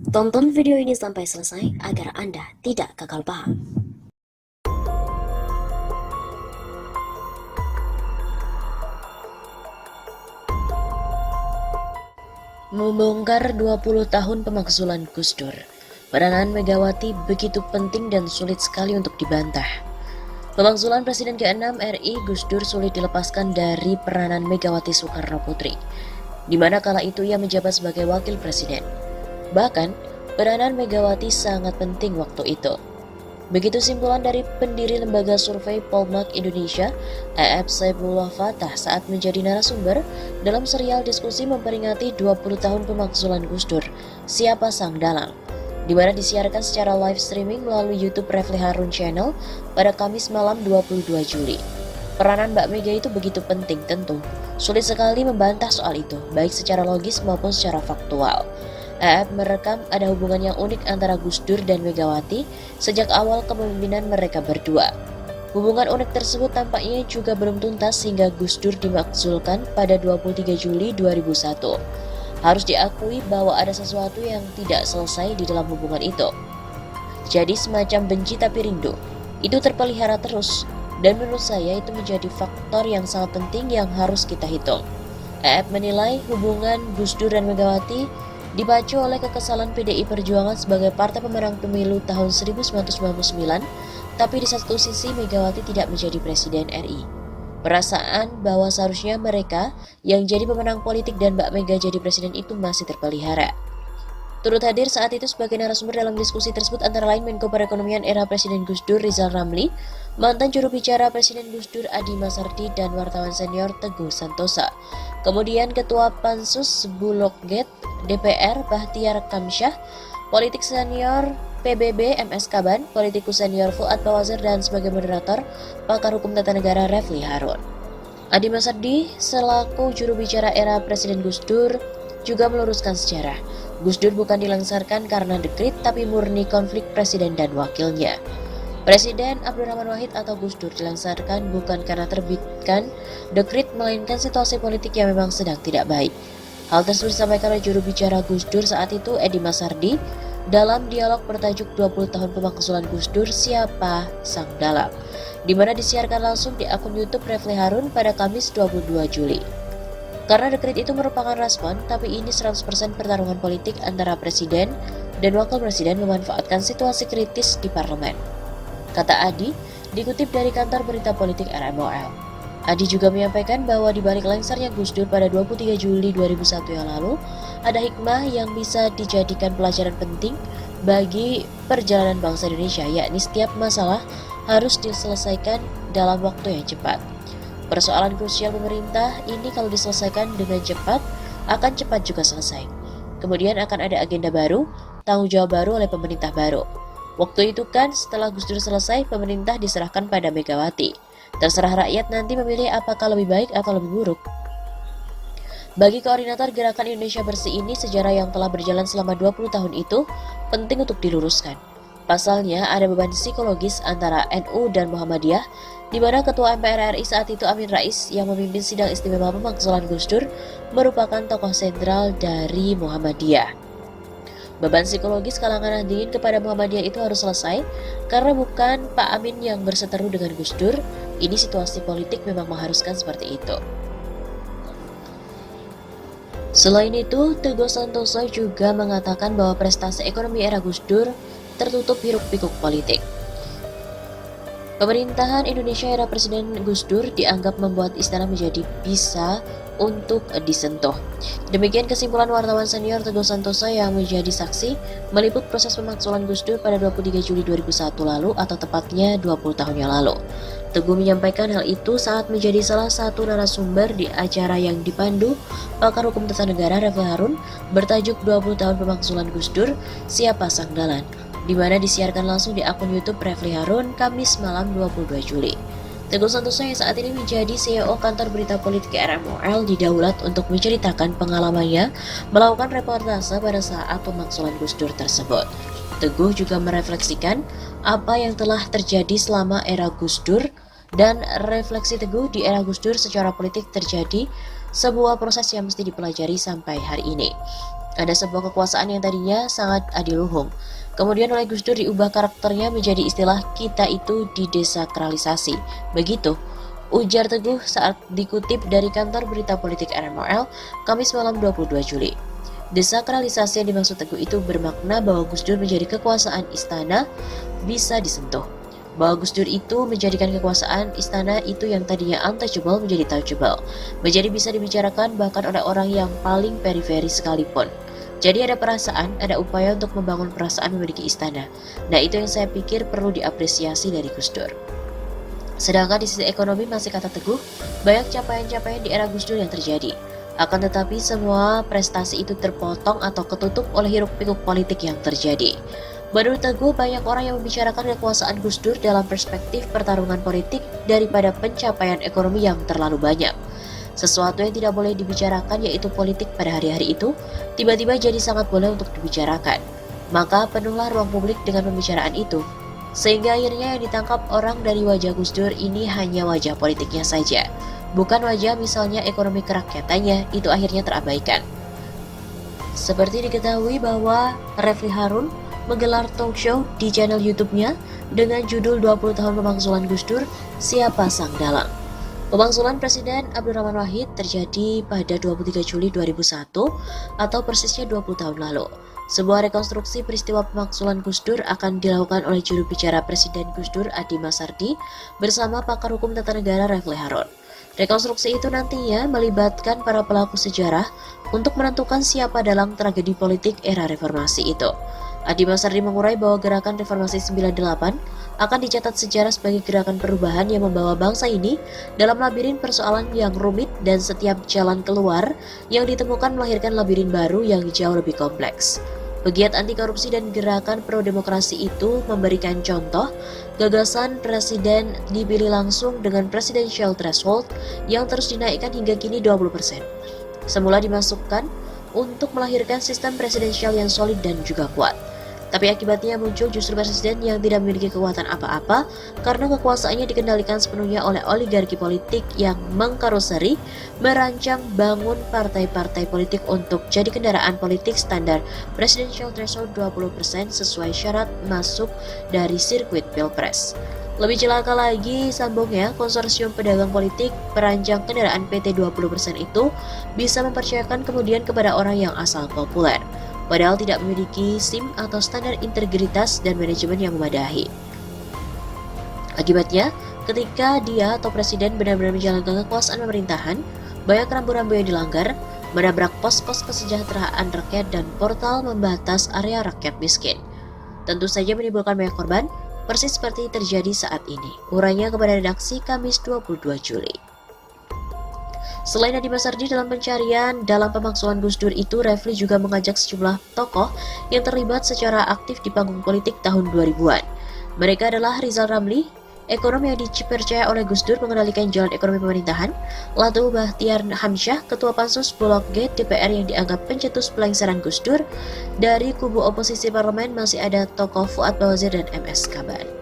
Tonton video ini sampai selesai agar Anda tidak gagal paham. Membongkar 20 tahun pemakzulan Gus Dur. Peranan Megawati begitu penting dan sulit sekali untuk dibantah. Pemakzulan Presiden ke-6 RI Gus Dur sulit dilepaskan dari peranan Megawati Soekarno Putri, di mana kala itu ia menjabat sebagai wakil presiden. Bahkan, peranan Megawati sangat penting waktu itu. Begitu simpulan dari pendiri lembaga survei Polmark Indonesia, EF Saifullah Fatah saat menjadi narasumber dalam serial diskusi memperingati 20 tahun pemakzulan Gus Dur, Siapa Sang Dalang, di mana disiarkan secara live streaming melalui YouTube Refli Harun Channel pada Kamis malam 22 Juli. Peranan Mbak Mega itu begitu penting tentu. Sulit sekali membantah soal itu, baik secara logis maupun secara faktual. EF merekam ada hubungan yang unik antara Gus Dur dan Megawati sejak awal kepemimpinan mereka berdua. Hubungan unik tersebut tampaknya juga belum tuntas hingga Gus Dur dimakzulkan pada 23 Juli 2001. Harus diakui bahwa ada sesuatu yang tidak selesai di dalam hubungan itu. Jadi semacam benci tapi rindu, itu terpelihara terus, dan menurut saya itu menjadi faktor yang sangat penting yang harus kita hitung. EF menilai hubungan Gus Dur dan Megawati dipacu oleh kekesalan PDI Perjuangan sebagai partai pemenang pemilu tahun 1999, tapi di satu sisi Megawati tidak menjadi presiden RI. Perasaan bahwa seharusnya mereka yang jadi pemenang politik dan Mbak Mega jadi presiden itu masih terpelihara. Turut hadir saat itu sebagai narasumber dalam diskusi tersebut antara lain Menko Perekonomian era Presiden Gus Dur Rizal Ramli, mantan juru bicara Presiden Gus Dur Adi Masardi, dan wartawan senior Teguh Santosa. Kemudian Ketua Pansus Bulogget DPR Bahtiar Kamsyah, politik senior PBB MS Kaban, politikus senior Fuad Bawazir, dan sebagai moderator pakar hukum tata negara Refli Harun. Adi Masardi selaku juru bicara era Presiden Gus Dur juga meluruskan sejarah. Gus Dur bukan dilangsarkan karena dekrit tapi murni konflik presiden dan wakilnya. Presiden Abdurrahman Wahid atau Gus Dur dilangsarkan bukan karena terbitkan dekrit melainkan situasi politik yang memang sedang tidak baik. Hal tersebut disampaikan oleh juru bicara Gus Dur saat itu Edi Masardi dalam dialog bertajuk 20 tahun pemakzulan Gus Dur Siapa Sang Dalang, di mana disiarkan langsung di akun YouTube Refli Harun pada Kamis 22 Juli. Karena dekret itu merupakan respon, tapi ini 100% pertarungan politik antara presiden dan wakil presiden memanfaatkan situasi kritis di parlemen, kata Adi, dikutip dari kantor berita politik RMOL. Adi juga menyampaikan bahwa di balik lengsarnya Gus Dur pada 23 Juli 2001 yang lalu, ada hikmah yang bisa dijadikan pelajaran penting bagi perjalanan bangsa Indonesia, yakni setiap masalah harus diselesaikan dalam waktu yang cepat. Persoalan krusial pemerintah ini kalau diselesaikan dengan cepat, akan cepat juga selesai. Kemudian akan ada agenda baru, tanggung jawab baru oleh pemerintah baru. Waktu itu kan setelah Gus Dur selesai, pemerintah diserahkan pada Megawati. Terserah rakyat nanti memilih apakah lebih baik atau lebih buruk. Bagi koordinator Gerakan Indonesia Bersih ini, sejarah yang telah berjalan selama 20 tahun itu penting untuk diluruskan. Pasalnya ada beban psikologis antara NU dan Muhammadiyah, di mana Ketua MPR RI saat itu Amin Rais yang memimpin sidang istimewa pemakzulan Gus Dur merupakan tokoh sentral dari Muhammadiyah. Beban psikologis kalangan Nahdliyin kepada Muhammadiyah itu harus selesai karena bukan Pak Amin yang berseteru dengan Gus Dur. Ini situasi politik memang mengharuskan seperti itu. Selain itu, Teguh Santoso juga mengatakan bahwa prestasi ekonomi era Gus Dur tertutup hiruk-pikuk politik. Pemerintahan Indonesia era Presiden Gus Dur dianggap membuat istana menjadi bisa untuk disentuh. Demikian kesimpulan wartawan senior Teguh Santoso yang menjadi saksi meliput proses pemakzulan Gus Dur pada 23 Juli 2001 lalu atau tepatnya 20 tahun yang lalu. Teguh menyampaikan hal itu saat menjadi salah satu narasumber di acara yang dipandu pakar hukum tata negara Refli Harun bertajuk 20 tahun pemakzulan Gus Dur Siapa Sang Dalang, di mana disiarkan langsung di akun YouTube Refli Harun Kamis malam 22 Juli. Teguh Santoso yang saat ini menjadi CEO kantor berita politik RMOL didaulat untuk menceritakan pengalamannya melakukan reportase pada saat pemakzulan Gus Dur tersebut. Teguh juga merefleksikan apa yang telah terjadi selama era Gus Dur dan refleksi Teguh di era Gus Dur secara politik terjadi sebuah proses yang mesti dipelajari sampai hari ini. Ada sebuah kekuasaan yang tadinya sangat adiluhung. Kemudian oleh Gus Dur diubah karakternya menjadi istilah kita itu didesakralisasi. Begitu ujar Teguh saat dikutip dari kantor berita politik RMOL, Kamis malam 22 Juli. Desakralisasi yang dimaksud Teguh itu bermakna bahwa Gus Dur menjadi kekuasaan istana bisa disentuh. Bahwa Gus Dur itu menjadikan kekuasaan istana itu yang tadinya untouchable menjadi touchable. Menjadi bisa dibicarakan bahkan oleh orang yang paling periferi sekalipun. Jadi ada perasaan, ada upaya untuk membangun perasaan memiliki istana. Nah itu yang saya pikir perlu diapresiasi dari Gus Dur. Sedangkan di sisi ekonomi masih kata Teguh, banyak capaian-capaian di era Gus Dur yang terjadi. Akan tetapi semua prestasi itu terpotong atau ketutup oleh hiruk-pikuk politik yang terjadi. Menurut Teguh, banyak orang yang membicarakan kekuasaan Gus Dur dalam perspektif pertarungan politik daripada pencapaian ekonomi yang terlalu banyak. Sesuatu yang tidak boleh dibicarakan yaitu politik pada hari-hari itu, tiba-tiba jadi sangat boleh untuk dibicarakan. Maka penuhlah ruang publik dengan pembicaraan itu. Sehingga akhirnya yang ditangkap orang dari wajah Gus Dur ini hanya wajah politiknya saja. Bukan wajah misalnya ekonomi kerakyatannya, itu akhirnya terabaikan. Seperti diketahui bahwa Refli Harun menggelar talk show di channel YouTube-nya dengan judul 20 tahun pemakzulan Gus Dur, Siapa Sang Dalang. Pemakzulan Presiden Abdurrahman Wahid terjadi pada 23 Juli 2001 atau persisnya 20 tahun lalu. Sebuah rekonstruksi peristiwa pemakzulan Gus Dur akan dilakukan oleh juru bicara Presiden Gus Dur Adi Masardi bersama pakar hukum tata negara Refli Harun. Rekonstruksi itu nantinya melibatkan para pelaku sejarah untuk menentukan siapa dalam tragedi politik era reformasi itu. Adi Masardi mengurai bahwa gerakan reformasi 98 akan dicatat sejarah sebagai gerakan perubahan yang membawa bangsa ini dalam labirin persoalan yang rumit dan setiap jalan keluar yang ditemukan melahirkan labirin baru yang jauh lebih kompleks. Pegiat anti korupsi dan gerakan pro-demokrasi itu memberikan contoh gagasan presiden dipilih langsung dengan presidential threshold yang terus dinaikkan hingga kini 20%. Semula dimasukkan untuk melahirkan sistem presidensial yang solid dan juga kuat. Tapi akibatnya muncul justru presiden yang tidak memiliki kekuatan apa-apa karena kekuasaannya dikendalikan sepenuhnya oleh oligarki politik yang mengkaroseri, merancang bangun partai-partai politik untuk jadi kendaraan politik standar presidential threshold 20% sesuai syarat masuk dari sirkuit Pilpres. Lebih celaka lagi, sambungnya, konsorsium pedagang politik perancang kendaraan PT 20% itu bisa mempercayakan kemudian kepada orang yang asal populer. Padahal tidak memiliki SIM atau standar integritas dan manajemen yang memadai. Akibatnya, ketika dia atau presiden benar-benar menjalankan kekuasaan pemerintahan, banyak rambu-rambu yang dilanggar, menabrak pos-pos kesejahteraan rakyat dan portal membatas area rakyat miskin. Tentu saja menimbulkan banyak korban, persis seperti terjadi saat ini. Urainya kepada redaksi Kamis 22 Juli. Selain Adi Masardi dalam pencarian dalam pemakzulan Gus Dur itu, Refli juga mengajak sejumlah tokoh yang terlibat secara aktif di panggung politik tahun 2000-an. Mereka adalah Rizal Ramli, ekonom yang dipercaya oleh Gus Dur mengendalikan jalan ekonomi pemerintahan, Latu Bahtiar Hamsyah, Ketua Pansus Blok G DPR yang dianggap pencetus pelengseran Gus Dur. Dari kubu oposisi parlemen masih ada tokoh Fuad Bawazir dan MS Kaban.